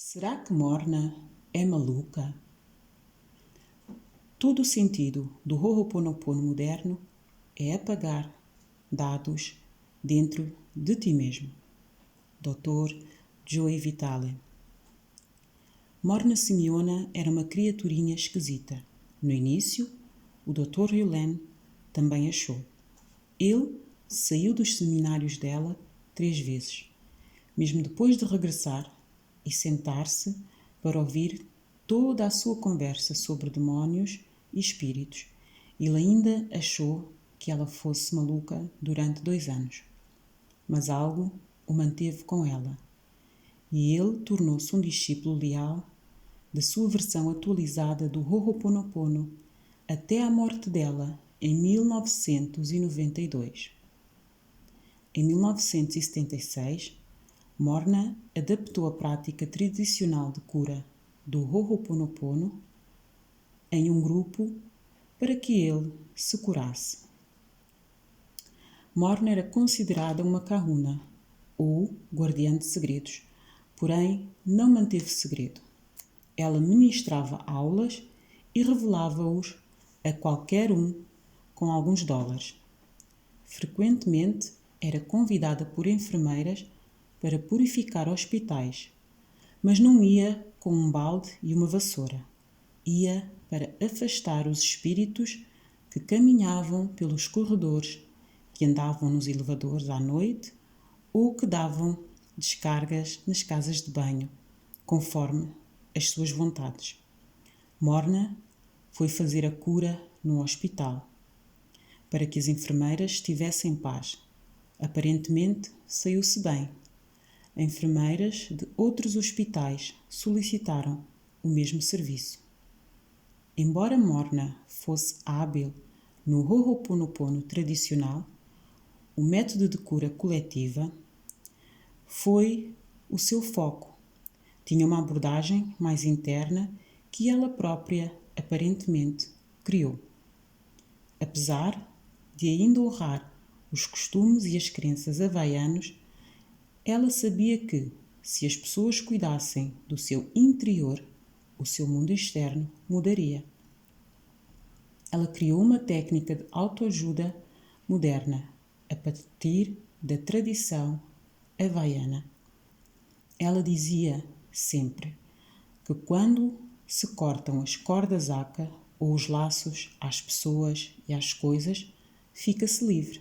Será que Morna é maluca? Todo o sentido do Ho'oponopono moderno é apagar dados dentro de ti mesmo. Dr. Joey Vitale. Morna Simeona era uma criaturinha esquisita. No início, o Dr. Hyolen também achou. Ele saiu dos seminários dela 3 vezes, mesmo depois de regressar e sentar-se para ouvir toda a sua conversa sobre demónios e espíritos. Ele ainda achou que ela fosse maluca durante 2 anos. Mas algo o manteve com ela, e ele tornou-se um discípulo leal da sua versão atualizada do Ho'oponopono até à morte dela em 1992. Em 1976, Morna adaptou a prática tradicional de cura do Ho'oponopono em um grupo para que ele se curasse. Morna era considerada uma kahuna, ou guardiã de segredos, porém não manteve segredo. Ela ministrava aulas e revelava-os a qualquer um com alguns dólares. Frequentemente era convidada por enfermeiras para purificar hospitais, mas não ia com um balde e uma vassoura. Ia para afastar os espíritos que caminhavam pelos corredores, que andavam nos elevadores à noite ou que davam descargas nas casas de banho, conforme as suas vontades. Morna foi fazer a cura no hospital, para que as enfermeiras tivessem paz. Aparentemente, saiu-se bem. Enfermeiras de outros hospitais solicitaram o mesmo serviço. Embora Morna fosse hábil no Ho'oponopono tradicional, o método de cura coletiva foi o seu foco. Tinha uma abordagem mais interna que ela própria aparentemente criou. Apesar de ainda honrar os costumes e as crenças havaianos, ela sabia que, se as pessoas cuidassem do seu interior, o seu mundo externo mudaria. Ela criou uma técnica de autoajuda moderna a partir da tradição havaiana. Ela dizia sempre que quando se cortam as cordas Aka ou os laços às pessoas e às coisas, fica-se livre.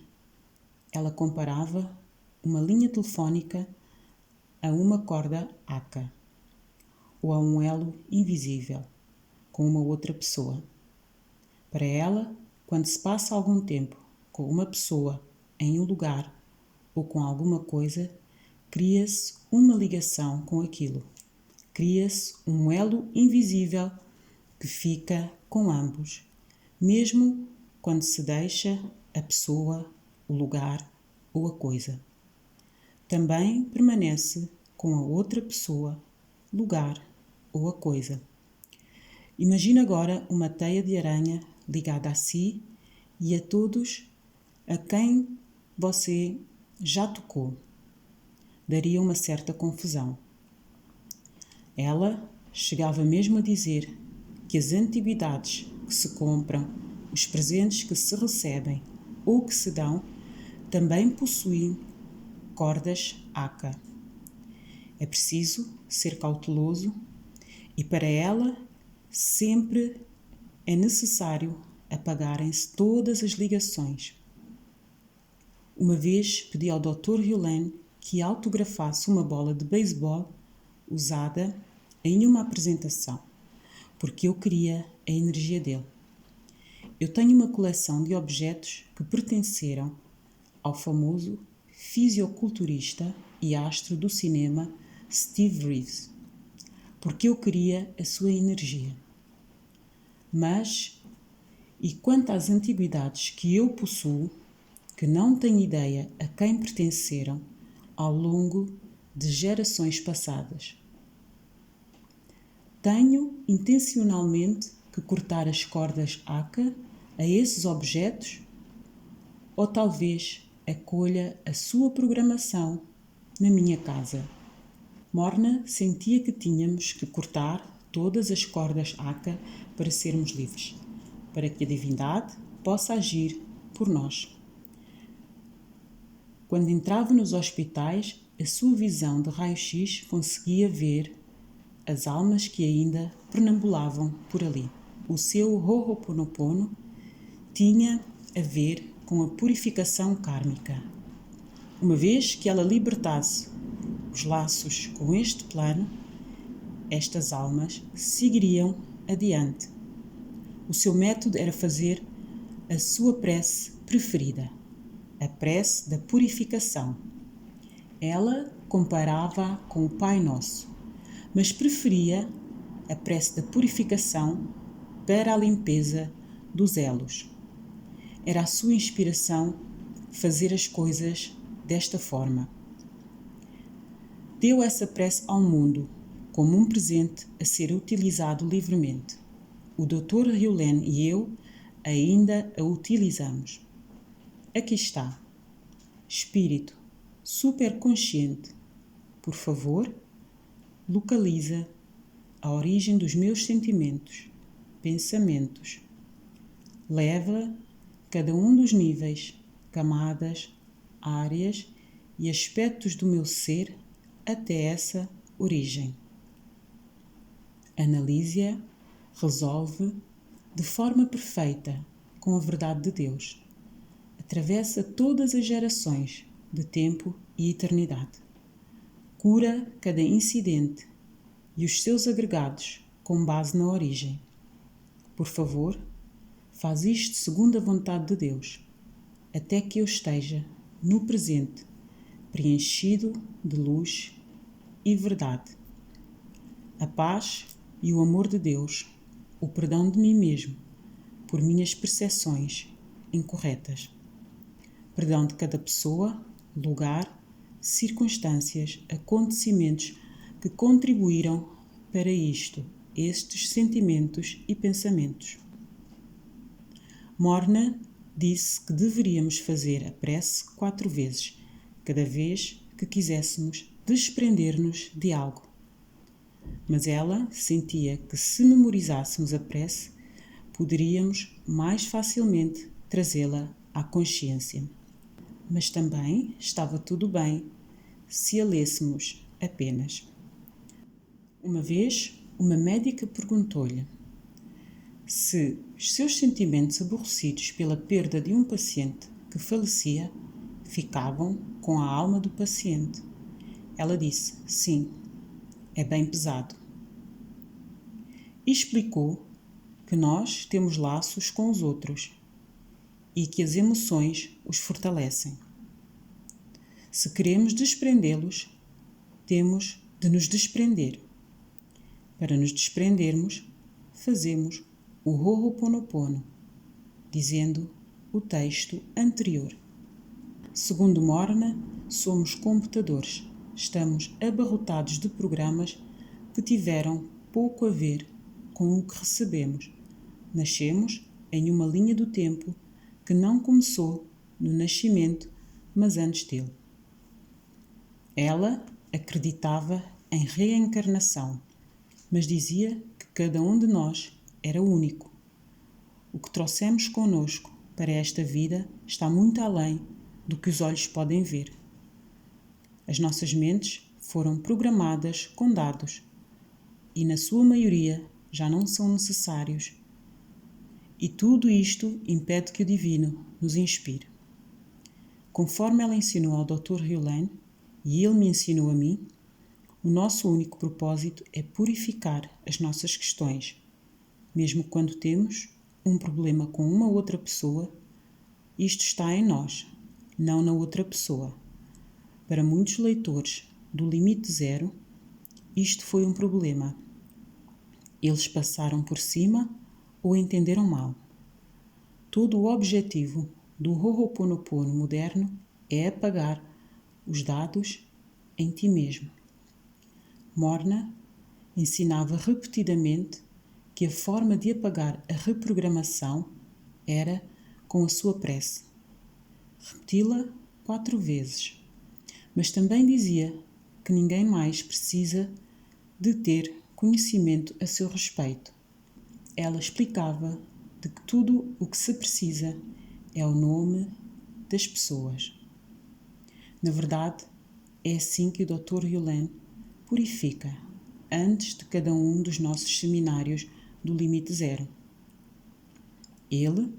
Ela comparava uma linha telefónica a uma corda Aka ou a um elo invisível com uma outra pessoa. Para ela, quando se passa algum tempo com uma pessoa em um lugar ou com alguma coisa, cria-se uma ligação com aquilo. Cria-se um elo invisível que fica com ambos, mesmo quando se deixa a pessoa, o lugar ou a coisa. Também permanece com a outra pessoa, lugar ou a coisa. Imagine agora uma teia de aranha ligada a si e a todos a quem você já tocou. Daria uma certa confusão. Ela chegava mesmo a dizer que as antiguidades que se compram, os presentes que se recebem ou que se dão, também possuem cordas Aka. É preciso ser cauteloso e para ela sempre é necessário apagarem-se todas as ligações. Uma vez pedi ao Dr. Hyolen que autografasse uma bola de beisebol usada em uma apresentação, porque eu queria a energia dele. Eu tenho uma coleção de objetos que pertenceram ao famoso fisioculturista e astro do cinema Steve Reeves, porque eu queria a sua energia. Mas, e quanto às antiguidades que eu possuo, que não tenho ideia a quem pertenceram ao longo de gerações passadas? Tenho intencionalmente que cortar as cordas Aka a esses objetos? Ou talvez acolha a sua programação na minha casa? Morna sentia que tínhamos que cortar todas as cordas Aka para sermos livres, para que a divindade possa agir por nós. Quando entrava nos hospitais, a sua visão de raio-x conseguia ver as almas que ainda perambulavam por ali. O seu Ho'oponopono tinha a ver com a purificação kármica. Uma vez que ela libertasse os laços com este plano, estas almas seguiriam adiante. O seu método era fazer a sua prece preferida, a prece da purificação. Ela comparava com o Pai Nosso, mas preferia a prece da purificação para a limpeza dos elos. Era a sua inspiração fazer as coisas desta forma. Deu essa prece ao mundo como um presente a ser utilizado livremente. O Dr. Hewlett e eu ainda a utilizamos. Aqui está. Espírito superconsciente, por favor, localiza a origem dos meus sentimentos, pensamentos. Leva cada um dos níveis, camadas, áreas e aspectos do meu ser até essa origem. Analise-a, resolve de forma perfeita com a verdade de Deus. Atravessa todas as gerações de tempo e eternidade. Cura cada incidente e os seus agregados com base na origem. Por favor, faz isto segundo a vontade de Deus, até que eu esteja no presente, preenchido de luz e verdade. A paz e o amor de Deus, o perdão de mim mesmo, por minhas percepções incorretas. Perdão de cada pessoa, lugar, circunstâncias, acontecimentos que contribuíram para isto, estes sentimentos e pensamentos. Morna disse que deveríamos fazer a prece 4 vezes, cada vez que quiséssemos desprender-nos de algo. Mas ela sentia que se memorizássemos a prece, poderíamos mais facilmente trazê-la à consciência. Mas também estava tudo bem se a lêssemos apenas. Uma vez, uma médica perguntou-lhe se os seus sentimentos aborrecidos pela perda de um paciente que falecia ficavam com a alma do paciente. Ela disse, sim, é bem pesado. E explicou que nós temos laços com os outros e que as emoções os fortalecem. Se queremos desprendê-los, temos de nos desprender. Para nos desprendermos, fazemos o Ho'oponopono, dizendo o texto anterior. Segundo Morna, somos computadores. Estamos abarrotados de programas que tiveram pouco a ver com o que recebemos. Nascemos em uma linha do tempo que não começou no nascimento, mas antes dele. Ela acreditava em reencarnação, mas dizia que cada um de nós era único. O que trouxemos connosco para esta vida está muito além do que os olhos podem ver. As nossas mentes foram programadas com dados e, na sua maioria, já não são necessários. E tudo isto impede que o divino nos inspire. Conforme ela ensinou ao Dr. Hewlett e ele me ensinou a mim, o nosso único propósito é purificar as nossas questões. Mesmo quando temos um problema com uma outra pessoa, isto está em nós, não na outra pessoa. Para muitos leitores do Limite Zero, isto foi um problema. Eles passaram por cima ou entenderam mal. Todo o objetivo do Ho'oponopono moderno é apagar os dados em ti mesmo. Morna ensinava repetidamente que a forma de apagar a reprogramação era com a sua prece. Repeti-la 4 vezes, mas também dizia que ninguém mais precisa de ter conhecimento a seu respeito. Ela explicava de que tudo o que se precisa é o nome das pessoas. Na verdade, é assim que o Dr. Yulin purifica antes de cada um dos nossos seminários do Limite Zero. Ele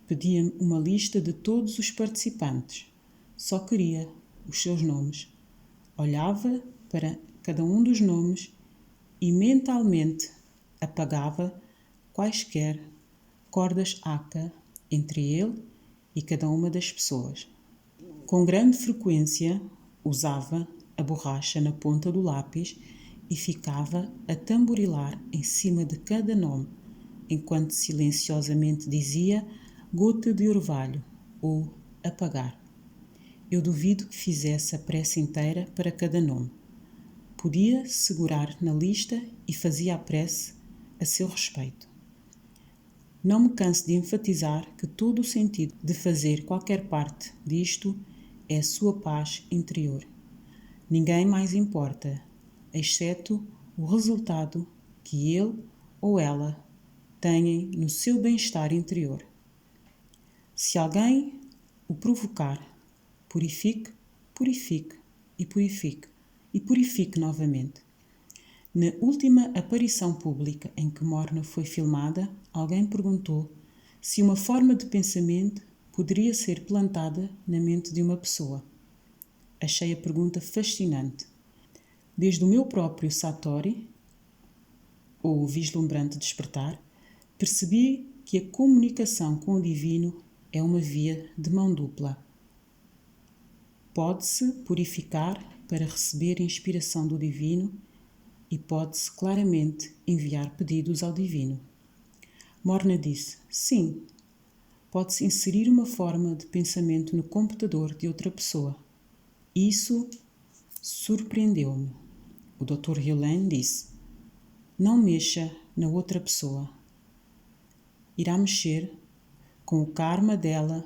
pedia-me uma lista de todos os participantes. Só queria os seus nomes. Olhava para cada um dos nomes e mentalmente apagava quaisquer cordas ACA entre ele e cada uma das pessoas. Com grande frequência, usava a borracha na ponta do lápis e ficava a tamborilar em cima de cada nome, enquanto silenciosamente dizia gota de orvalho ou apagar. Eu duvido que fizesse a prece inteira para cada nome. Podia segurar na lista e fazia a prece a seu respeito. Não me canso de enfatizar que todo o sentido de fazer qualquer parte disto é a sua paz interior. Ninguém mais importa, exceto o resultado que ele ou ela tenham no seu bem-estar interior. Se alguém o provocar, purifique, purifique e purifique e purifique novamente. Na última aparição pública em que Morna foi filmada, alguém perguntou se uma forma de pensamento poderia ser plantada na mente de uma pessoa. Achei a pergunta fascinante. Desde o meu próprio Satori, ou vislumbrante despertar, percebi que a comunicação com o divino é uma via de mão dupla. Pode-se purificar para receber inspiração do divino e pode-se claramente enviar pedidos ao divino. Morna disse, sim, pode-se inserir uma forma de pensamento no computador de outra pessoa. Isso surpreendeu-me. O Dr. Yulin disse, não mexa na outra pessoa. Irá mexer com o karma dela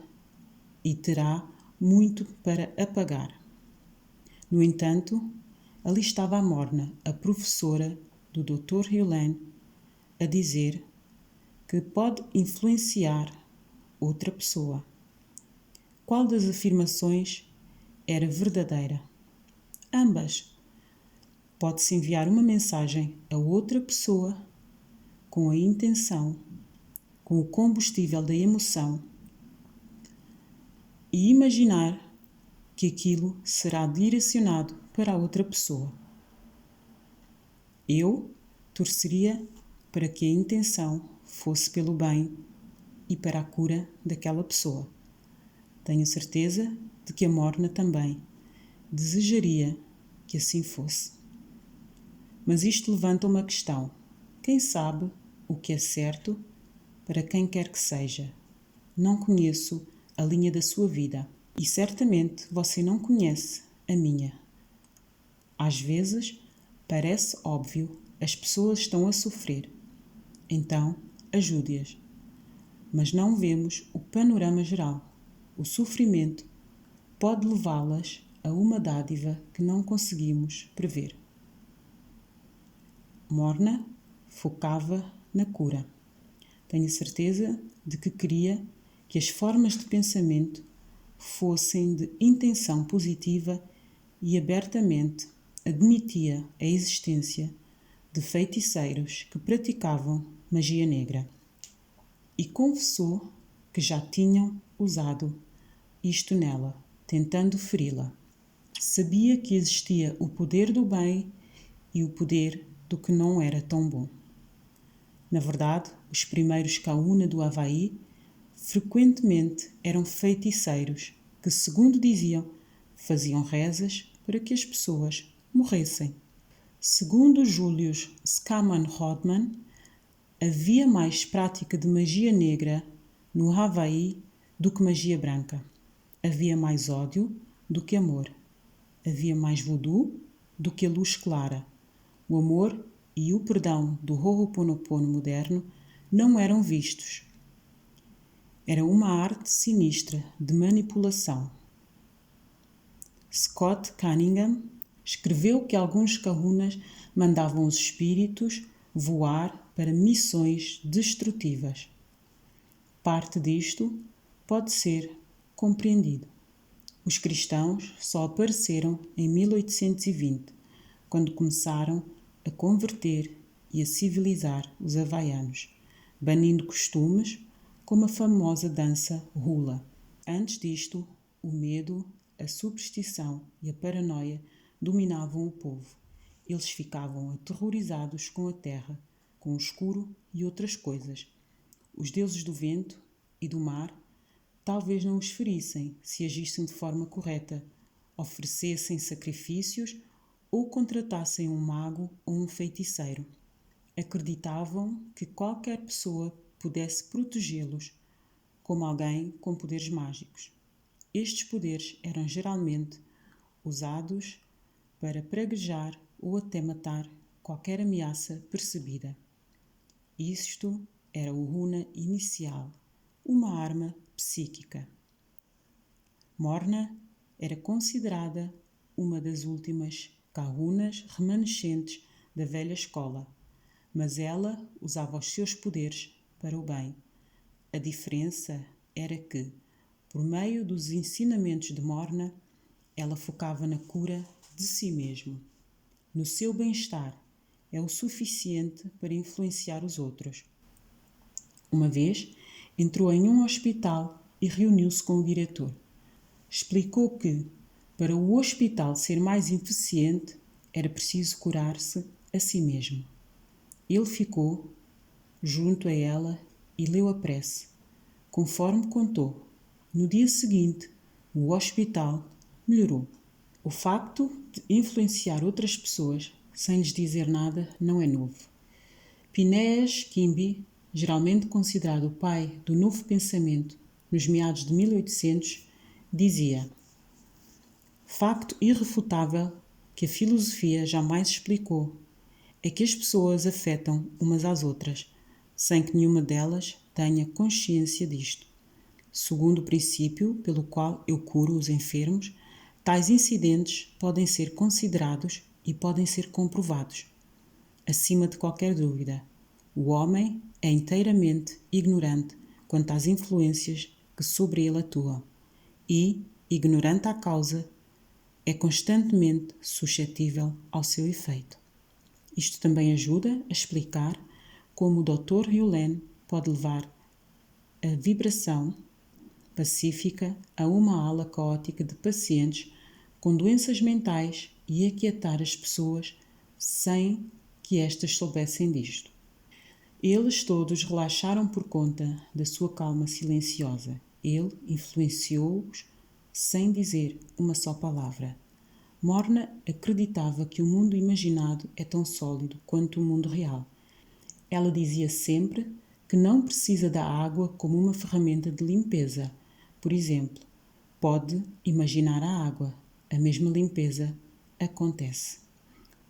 e terá muito para apagar. No entanto, ali estava a Morna, a professora do Dr. Yulin, a dizer que pode influenciar outra pessoa. Qual das afirmações era verdadeira? Ambas. Pode-se enviar uma mensagem a outra pessoa com a intenção, com o combustível da emoção e imaginar que aquilo será direcionado para a outra pessoa. Eu torceria para que a intenção fosse pelo bem e para a cura daquela pessoa. Tenho certeza de que a Morna também desejaria que assim fosse. Mas isto levanta uma questão. Quem sabe o que é certo para quem quer que seja? Não conheço a linha da sua vida e certamente você não conhece a minha. Às vezes, parece óbvio, as pessoas estão a sofrer. Então, ajude-as. Mas não vemos o panorama geral. O sofrimento pode levá-las a uma dádiva que não conseguimos prever. Morna focava na cura. Tenho certeza de que queria que as formas de pensamento fossem de intenção positiva e abertamente admitia a existência de feiticeiros que praticavam magia negra. E confessou que já tinham usado isto nela, tentando feri-la. Sabia que existia o poder do bem e o poder do que não era tão bom. Na verdade, os primeiros Kauna do Havaí frequentemente eram feiticeiros que, segundo diziam, faziam rezas para que as pessoas morressem. Segundo Julius Scaman Rodman, havia mais prática de magia negra no Havaí do que magia branca. Havia mais ódio do que amor. Havia mais voodoo do que a luz clara. O amor e o perdão do Ho'oponopono moderno não eram vistos. Era uma arte sinistra de manipulação. Scott Cunningham escreveu que alguns kahunas mandavam os espíritos voar para missões destrutivas. Parte disto pode ser compreendido. Os cristãos só apareceram em 1820, quando começaram a converter e a civilizar os havaianos, banindo costumes como a famosa dança hula. Antes disto, o medo, a superstição e a paranoia dominavam o povo. Eles ficavam aterrorizados com a terra, com o escuro e outras coisas. Os deuses do vento e do mar talvez não os ferissem se agissem de forma correta, oferecessem sacrifícios ou contratassem um mago ou um feiticeiro. Acreditavam que qualquer pessoa pudesse protegê-los, como alguém com poderes mágicos. Estes poderes eram geralmente usados para praguejar ou até matar qualquer ameaça percebida. Isto era o runa inicial, uma arma psíquica. Morna era considerada uma das últimas kahunas remanescentes da velha escola, mas ela usava os seus poderes para o bem. A diferença era que, por meio dos ensinamentos de Morna, ela focava na cura de si mesma. No seu bem-estar é o suficiente para influenciar os outros. Uma vez, entrou em um hospital e reuniu-se com o diretor. Explicou que, para o hospital ser mais eficiente, era preciso curar-se a si mesmo. Ele ficou junto a ela e leu a prece. Conforme contou, no dia seguinte, o hospital melhorou. O facto de influenciar outras pessoas sem lhes dizer nada não é novo. Phineas Quimby, geralmente considerado o pai do novo pensamento nos meados de 1800, dizia: facto irrefutável que a filosofia jamais explicou é que as pessoas afetam umas às outras, sem que nenhuma delas tenha consciência disto. Segundo o princípio pelo qual eu curo os enfermos, tais incidentes podem ser considerados e podem ser comprovados. Acima de qualquer dúvida, o homem é inteiramente ignorante quanto às influências que sobre ele atuam e, ignorante à causa, é constantemente suscetível ao seu efeito. Isto também ajuda a explicar como o Dr. Hughlin pode levar a vibração pacífica a uma ala caótica de pacientes com doenças mentais e aquietar as pessoas sem que estas soubessem disto. Eles todos relaxaram por conta da sua calma silenciosa. Ele influenciou-os sem dizer uma só palavra. Morna acreditava que o mundo imaginado é tão sólido quanto o mundo real. Ela dizia sempre que não precisa da água como uma ferramenta de limpeza. Por exemplo, pode imaginar a água. A mesma limpeza acontece.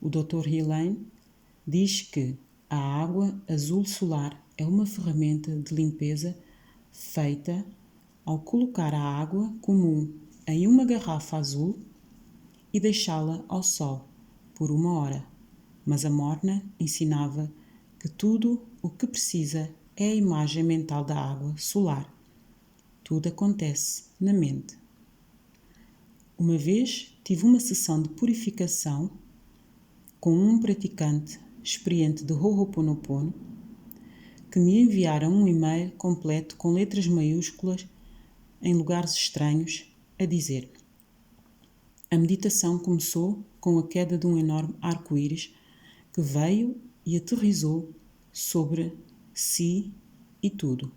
O Dr. Hughlin diz que a água azul solar é uma ferramenta de limpeza feita ao colocar a água comum em uma garrafa azul e deixá-la ao sol por 1 hora. Mas a Morna ensinava que tudo o que precisa é a imagem mental da água solar. Tudo acontece na mente. Uma vez tive uma sessão de purificação com um praticante experiente de Ho'oponopono que me enviaram um e-mail completo com letras maiúsculas em lugares estranhos a dizer: a meditação começou com a queda de um enorme arco-íris que veio e aterrissou sobre si e tudo.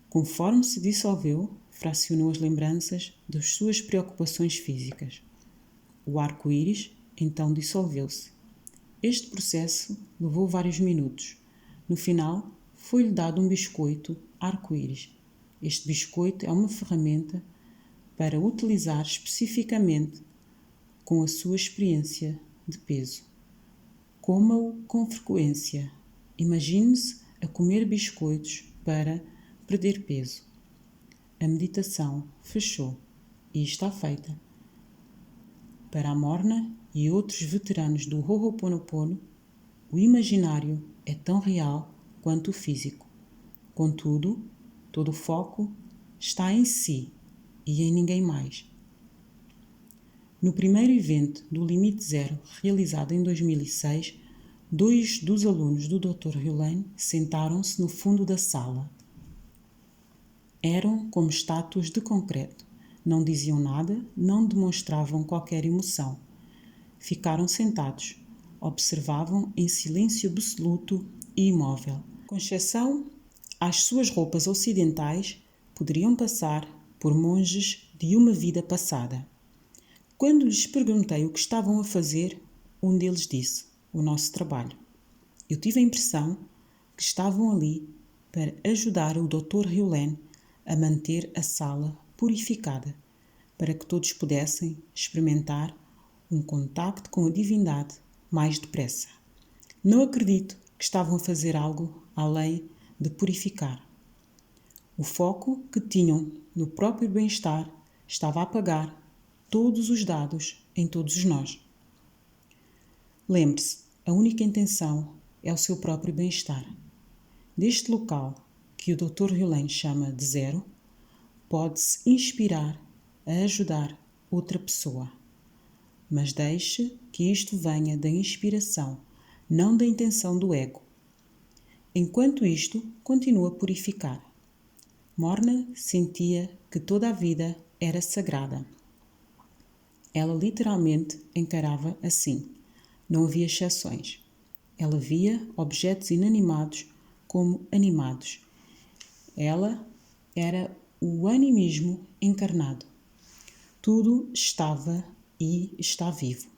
Conforme se dissolveu, fracionou as lembranças das suas preocupações físicas. O arco-íris então dissolveu-se. Este processo levou vários minutos. No final, foi-lhe dado um biscoito arco-íris. Este biscoito é uma ferramenta para utilizar especificamente com a sua experiência de peso. Coma-o com frequência. Imagine-se a comer biscoitos para perder peso. A meditação fechou e está feita. Para a Morna, e outros veteranos do Ho'oponopono, o imaginário é tão real quanto o físico. Contudo, todo o foco está em si e em ninguém mais. No primeiro evento do Limite Zero, realizado em 2006, 2 dos alunos do Dr. Hulain sentaram-se no fundo da sala. Eram como estátuas de concreto. Não diziam nada, não demonstravam qualquer emoção. Ficaram sentados, observavam em silêncio absoluto e imóvel. Com exceção às suas roupas ocidentais, poderiam passar por monges de uma vida passada. Quando lhes perguntei o que estavam a fazer, um deles disse: o nosso trabalho. Eu tive a impressão que estavam ali para ajudar o Dr. Hulain a manter a sala purificada, para que todos pudessem experimentar um contacto com a divindade mais depressa. Não acredito que estavam a fazer algo além de purificar. O foco que tinham no próprio bem-estar estava a apagar todos os dados em todos nós. Lembre-se, a única intenção é o seu próprio bem-estar. Deste local, que o Dr. Hulain chama de zero, pode-se inspirar a ajudar outra pessoa. Mas deixe que isto venha da inspiração, não da intenção do ego. Enquanto isto, continua a purificar. Morna sentia que toda a vida era sagrada. Ela literalmente encarava assim. Não havia exceções. Ela via objetos inanimados como animados. Ela era o animismo encarnado. Tudo estava e está vivo.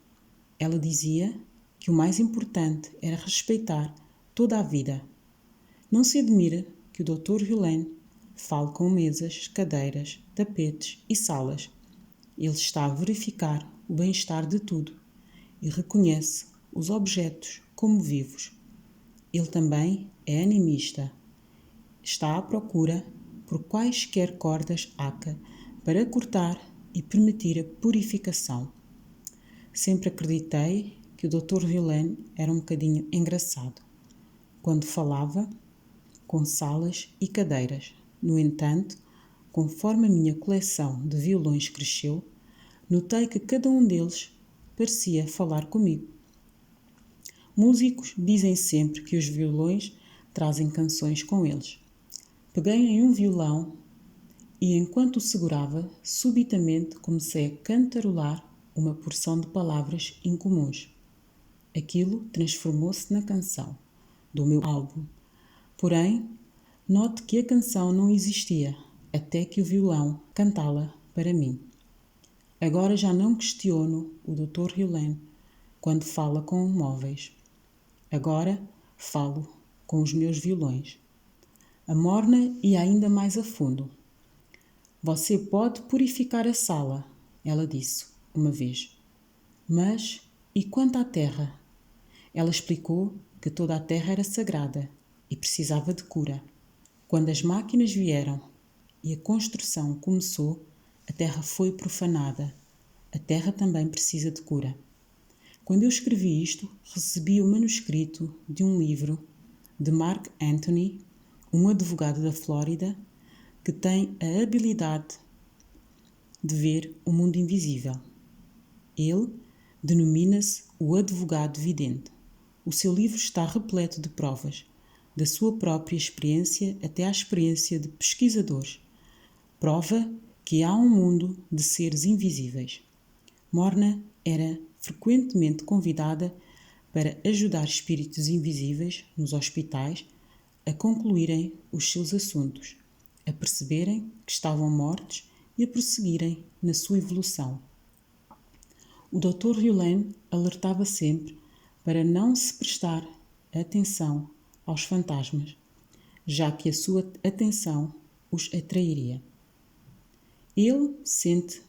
Ela dizia que o mais importante era respeitar toda a vida. Não se admira que o Dr. Hulain fale com mesas, cadeiras, tapetes e salas. Ele está a verificar o bem-estar de tudo e reconhece os objetos como vivos. Ele também é animista. Está à procura por quaisquer cordas Aka para cortar e permitir a purificação. Sempre acreditei que o Dr. Hulain era um bocadinho engraçado quando falava com salas e cadeiras. No entanto, conforme a minha coleção de violões cresceu, notei que cada um deles parecia falar comigo. Músicos dizem sempre que os violões trazem canções com eles. Peguei em um violão e, enquanto o segurava, subitamente comecei a cantarolar uma porção de palavras incomuns. Aquilo transformou-se na canção do meu álbum. Porém, note que a canção não existia até que o violão cantá-la para mim. Agora já não questiono o Dr. Hulain quando fala com móveis. Agora falo com os meus violões. A Morna ia ainda mais a fundo. Você pode purificar a sala, ela disse uma vez. Mas e quanto à terra? Ela explicou que toda a terra era sagrada e precisava de cura. Quando as máquinas vieram e a construção começou, a terra foi profanada. A terra também precisa de cura. Quando eu escrevi isto, recebi o manuscrito de um livro de Mark Anthony, um advogado da Flórida, que tem a habilidade de ver o mundo invisível. Ele denomina-se o advogado vidente. O seu livro está repleto de provas, da sua própria experiência até à experiência de pesquisadores. Prova que há um mundo de seres invisíveis. Morna era frequentemente convidada para ajudar espíritos invisíveis nos hospitais a concluírem os seus assuntos, a perceberem que estavam mortos e a prosseguirem na sua evolução. O Dr. Hulain alertava sempre para não se prestar atenção aos fantasmas, já que a sua atenção os atrairia. Ele sente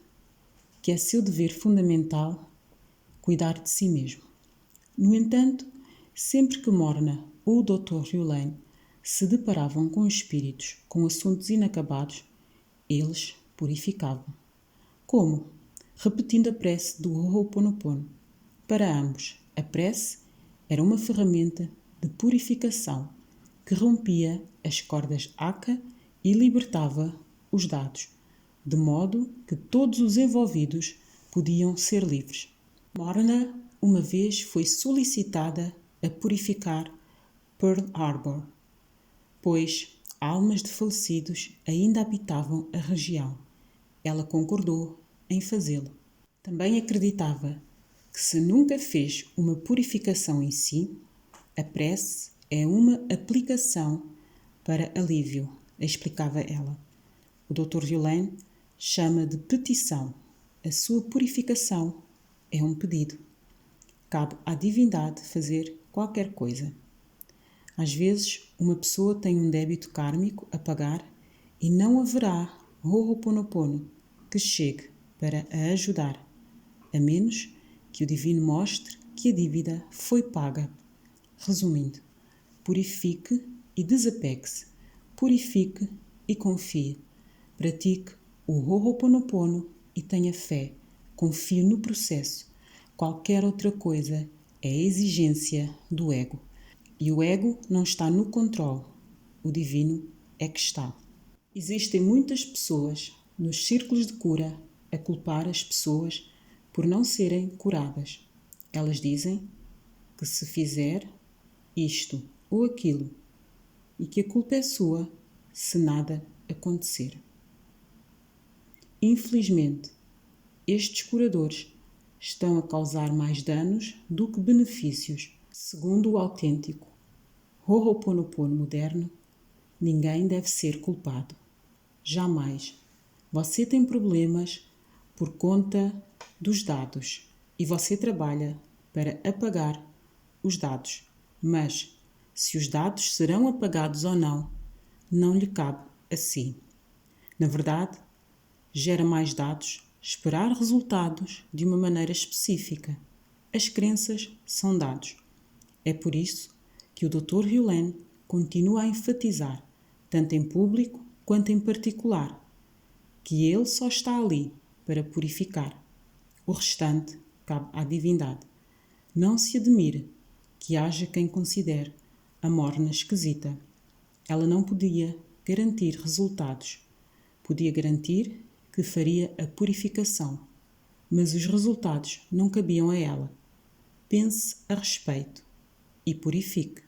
que é seu dever fundamental cuidar de si mesmo. No entanto, sempre que Morna ou o Dr. Hulain se deparavam com espíritos com assuntos inacabados, eles purificavam. Como? Repetindo a prece do Ho'oponopono. para ambos. A prece era uma ferramenta de purificação que rompia as cordas Haka e libertava os dados, de modo que todos os envolvidos podiam ser livres. Morna uma vez foi solicitada a purificar Pearl Harbor, pois almas de falecidos ainda habitavam a região. Ela concordou em fazê-lo. Também acreditava que se nunca fez uma purificação em si, a prece é uma aplicação para alívio, explicava ela. O Dr. Violaine chama de petição. A sua purificação é um pedido. Cabe à divindade fazer qualquer coisa. Às vezes, uma pessoa tem um débito kármico a pagar e não haverá Ho'oponopono que chegue para a ajudar, a menos que o divino mostre que a dívida foi paga. Resumindo, purifique e desapegue-se, purifique e confie, pratique o Ho'oponopono e tenha fé, confie no processo. Qualquer outra coisa é exigência do ego. E o ego não está no controle, o divino é que está. Existem muitas pessoas nos círculos de cura a culpar as pessoas por não serem curadas. Elas dizem que se fizer isto ou aquilo e que a culpa é sua se nada acontecer. Infelizmente, estes curadores estão a causar mais danos do que benefícios. Segundo o autêntico Ho'oponopono moderno, ninguém deve ser culpado. Jamais. Você tem problemas por conta dos dados e você trabalha para apagar os dados. Mas, se os dados serão apagados ou não, não lhe cabe a si. Na verdade, gera mais dados esperar resultados de uma maneira específica. As crenças são dados. É por isso que o Dr. Violaine continua a enfatizar, tanto em público quanto em particular, que ele só está ali para purificar. O restante cabe à divindade. Não se admire que haja quem considere a Morna esquisita. Ela não podia garantir resultados. Podia garantir que faria a purificação, mas os resultados não cabiam a ela. Pense a respeito e purifique.